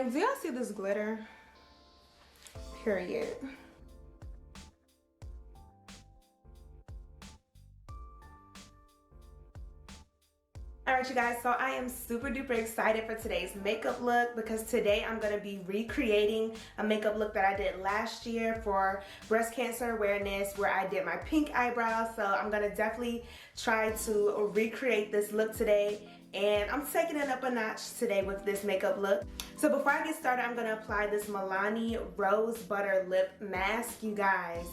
And do y'all see this glitter? Period. Alright you guys, so I am super duper excited for today's makeup look because today I'm going to be recreating a makeup look that I did last year for breast cancer awareness where I did my pink eyebrows. So I'm going to definitely try to recreate this look today, and I'm taking it up a notch today with this makeup look. So before I get started, I'm going to apply this Milani Rose Butter Lip Mask. You guys,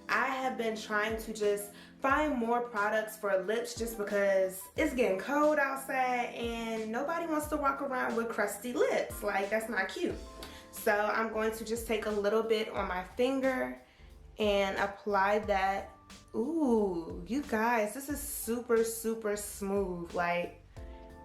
I have been trying to just find more products for lips just because it's getting cold outside and nobody wants to walk around with crusty lips. Like, that's not cute. So I'm going to just take a little bit on my finger and apply that. Ooh, you guys, this is super smooth. Like,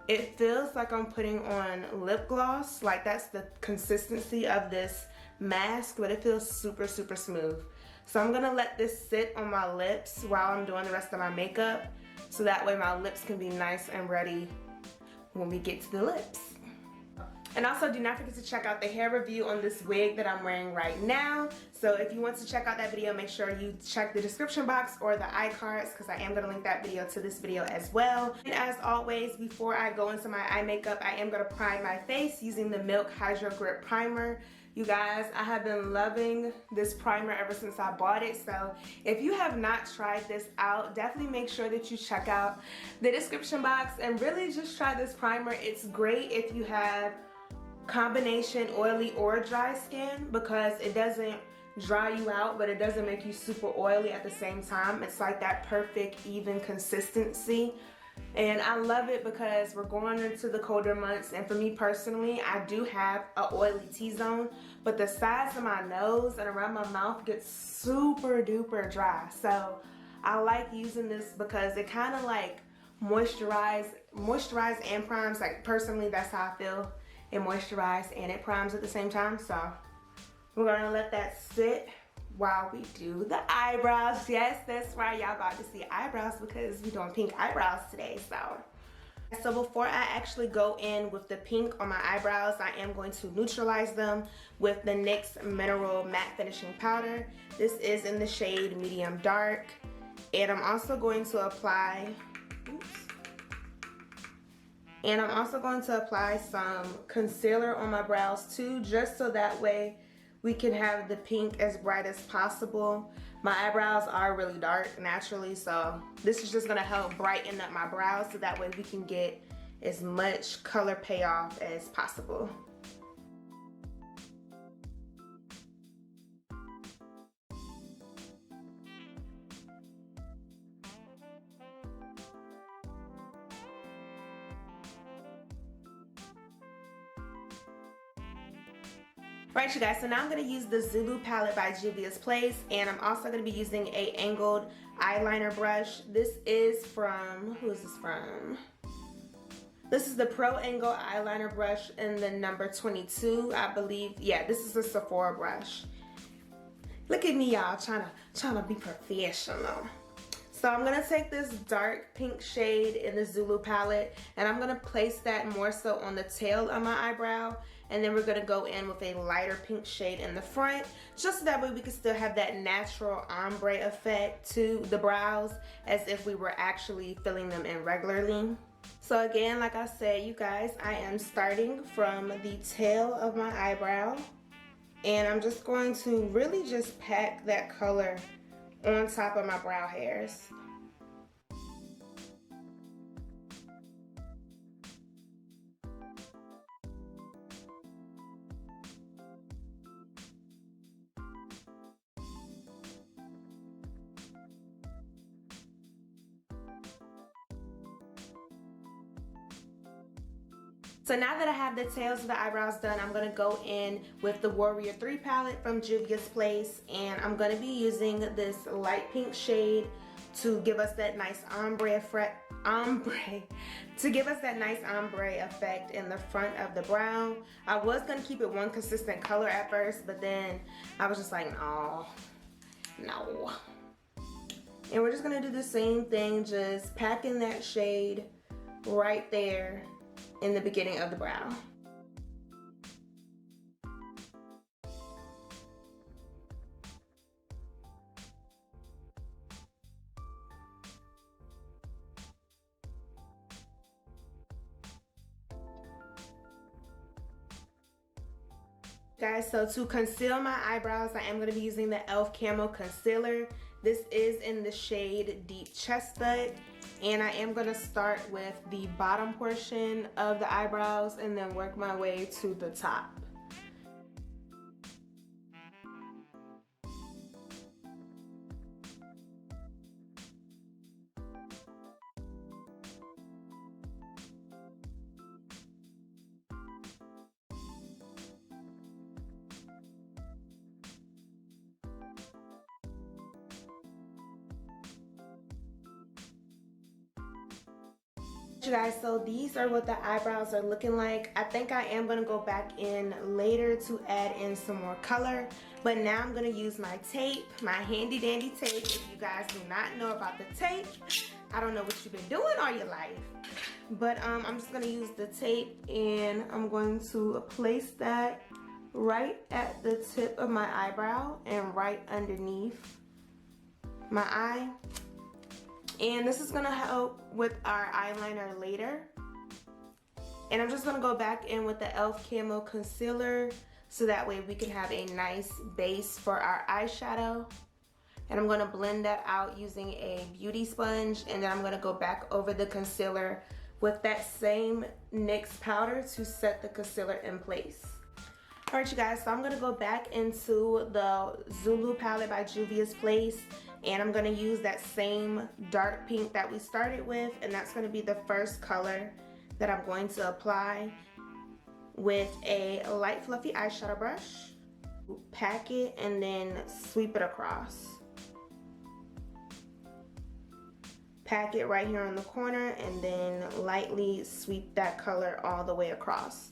it feels like I'm putting on lip gloss. Like, that's the consistency of this mask, but it feels super smooth. So I'm gonna let this sit on my lips while I'm doing the rest of my makeup, so that way my lips can be nice and ready when we get to the lips. And also, do not forget to check out the hair review on this wig that I'm wearing right now. So if you want to check out that video, make sure you check the description box or the iCards, because I am going to link that video to this video as well. And as always, before I go into my eye makeup, I am going to prime my face using the Milk Hydro Grip Primer. You guys, I have been loving this primer ever since I bought it. So if you have not tried this out, definitely make sure that you check out the description box and really just try this primer. It's great if you have combination oily or dry skin because it doesn't dry you out, but it doesn't make you super oily at the same time. It's like that perfect even consistency. And I love it because we're going into the colder months, and for me personally, I do have an oily T-zone, but the sides of my nose and around my mouth gets super duper dry. So I like using this because it kind of like moisturize and primes. Like, personally, that's how I feel. It moisturizes and it primes at the same time. So we're gonna let that sit while we do the eyebrows. Yes, that's right, y'all about to see eyebrows because we're doing pink eyebrows today. So before I actually go in with the pink on my eyebrows, I am going to neutralize them with the NYX Mineral Matte Finishing Powder. This is in the shade Medium Dark. And I'm also going to apply, some concealer on my brows too, just so that way we can have the pink as bright as possible. My eyebrows are really dark naturally, so this is just gonna help brighten up my brows so that way we can get as much color payoff as possible. Right, you guys, so now I'm going to use the Zulu palette by Juvia's Place, and I'm also going to be using a angled eyeliner brush. This is from, who is this from? This is the Pro Angle eyeliner brush in the number 22, I believe. Yeah, this is a Sephora brush. Look at me, y'all, trying to be professional. So I'm going to take this dark pink shade in the Zulu palette, and I'm going to place that more so on the tail of my eyebrow, and then we're going to go in with a lighter pink shade in the front, just so that way we can still have that natural ombre effect to the brows as if we were actually filling them in regularly. So again, like I said, you guys, I am starting from the tail of my eyebrow, and I'm just going to really just pack that color on top of my brow hairs. So now that I have the tails of the eyebrows done, I'm going to go in with the Warrior 3 palette from Juvia's Place, and I'm going to be using this light pink shade to give us that nice ombre effect in the front of the brow. I was going to keep it one consistent color at first, but then I was just like, no. And we're just going to do the same thing, just packing that shade right there in the beginning of the brow. Guys, so to conceal my eyebrows, I am going to be using the E.L.F. Camo Concealer. This is in the shade Deep Chestnut. And I am going to start with the bottom portion of the eyebrows and then work my way to the top. You guys, so these are what the eyebrows are looking like. I think I am going to go back in later to add in some more color, but now I'm going to use my tape, my handy dandy tape. If you guys do not know about the tape, I don't know what you've been doing all your life, but I'm just going to use the tape, and I'm going to place that right at the tip of my eyebrow and right underneath my eye. And this is gonna help with our eyeliner later. And I'm just gonna go back in with the E.L.F. Camo Concealer so that way we can have a nice base for our eyeshadow. And I'm gonna blend that out using a beauty sponge, and then I'm gonna go back over the concealer with that same NYX powder to set the concealer in place. Alright you guys, so I'm gonna go back into the Zulu palette by Juvia's Place, and I'm gonna use that same dark pink that we started with, and that's gonna be the first color that I'm going to apply with a light fluffy eyeshadow brush. Pack it and then sweep it across. Pack it right here on the corner and then lightly sweep that color all the way across.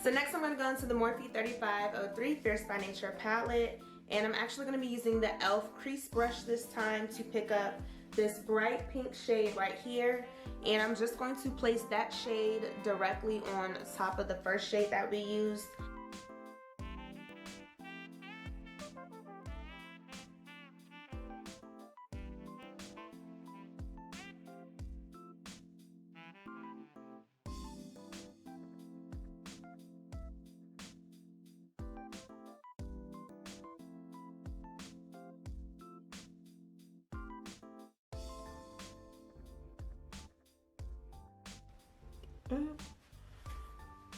So next I'm going to go into the Morphe 3503 Fierce by Nature palette, and I'm actually going to be using the E.L.F. crease brush this time to pick up this bright pink shade right here, and I'm just going to place that shade directly on top of the first shade that we used.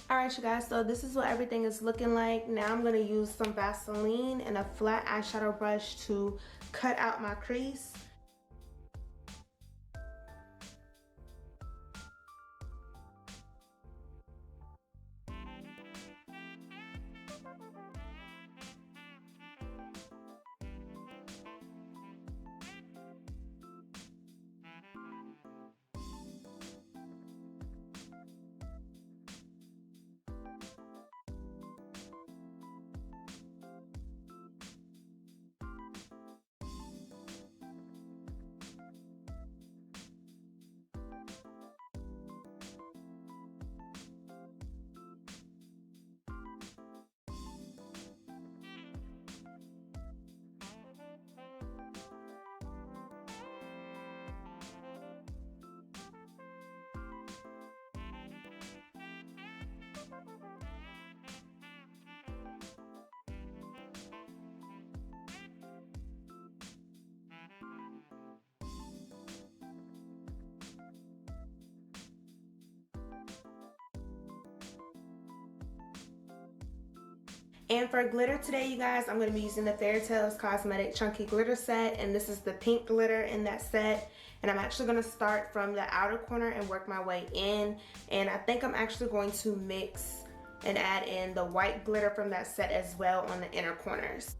Alright you guys, so this is what everything is looking like. Now I'm going to use some Vaseline and a flat eyeshadow brush to cut out my crease. And for glitter today, you guys, I'm going to be using the Fairytale Cosmetic Chunky Glitter Set, and this is the pink glitter in that set. And I'm actually going to start from the outer corner and work my way in. And I think I'm actually going to mix and add in the white glitter from that set as well on the inner corners.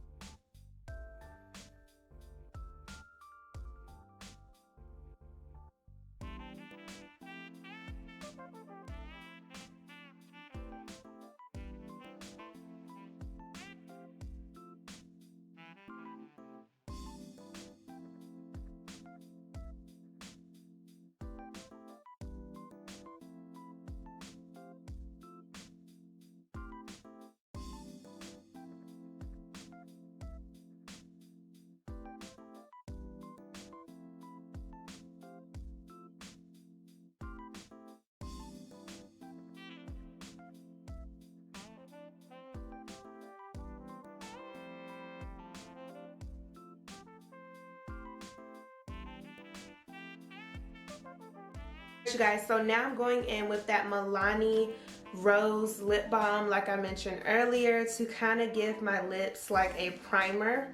You guys, so now I'm going in with that Milani Rose lip balm like I mentioned earlier to kind of give my lips like a primer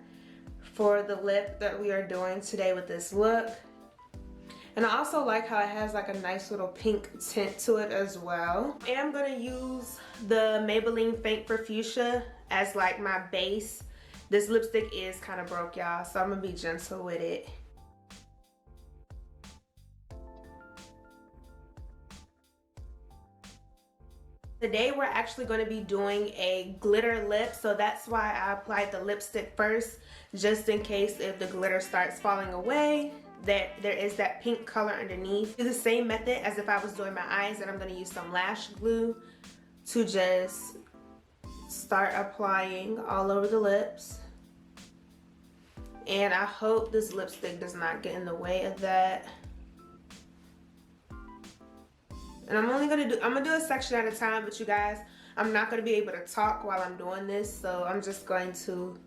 for the lip that we are doing today with this look. And I also like how it has like a nice little pink tint to it as well. And I'm gonna use the Maybelline Faint for Fuchsia as like my base. This lipstick is kind of broke, y'all, so I'm gonna be gentle with it. Today we're actually going to be doing a glitter lip, so that's why I applied the lipstick first, just in case if the glitter starts falling away, that there is that pink color underneath. Do the same method as if I was doing my eyes, and I'm going to use some lash glue to just start applying all over the lips. And I hope this lipstick does not get in the way of that. And I'm gonna do a section at a time, but you guys, I'm not gonna be able to talk while I'm doing this, so I'm just going to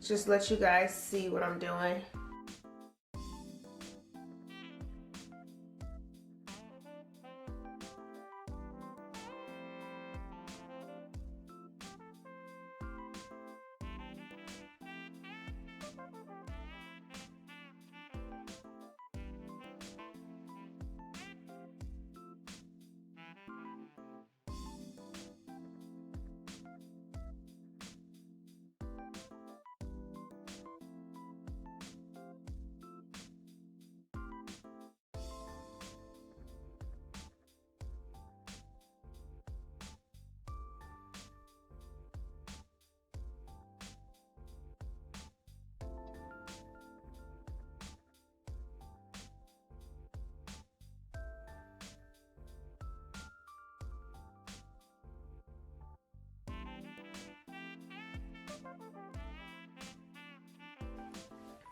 just let you guys see what I'm doing.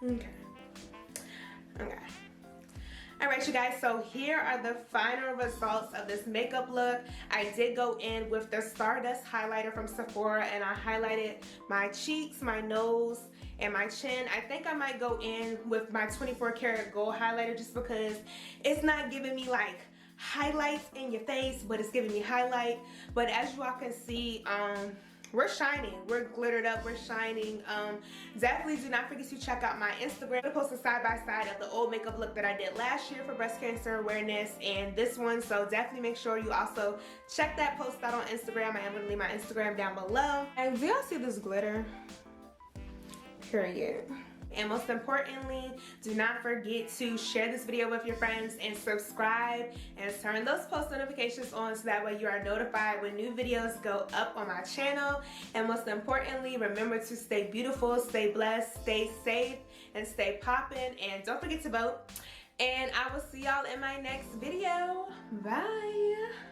Okay. Alright you guys, so here are the final results of this makeup look. I did go in with the Stardust highlighter from Sephora, and I highlighted my cheeks, my nose, and my chin. I think I might go in with my 24 karat gold highlighter just because it's not giving me like highlights in your face, but it's giving me highlight. But as you all can see, we're shining, we're glittered up, we're shining. Definitely do not forget to check out my Instagram. I posted side by side of the old makeup look that I did last year for breast cancer awareness and this one, so definitely make sure you also check that post out on Instagram. I am going to leave my Instagram down below. And do y'all see this glitter? Period. And most importantly, do not forget to share this video with your friends and subscribe and turn those post notifications on so that way you are notified when new videos go up on my channel. And most importantly, remember to stay beautiful, stay blessed, stay safe, and stay poppin'. And don't forget to vote. And I will see y'all in my next video. Bye.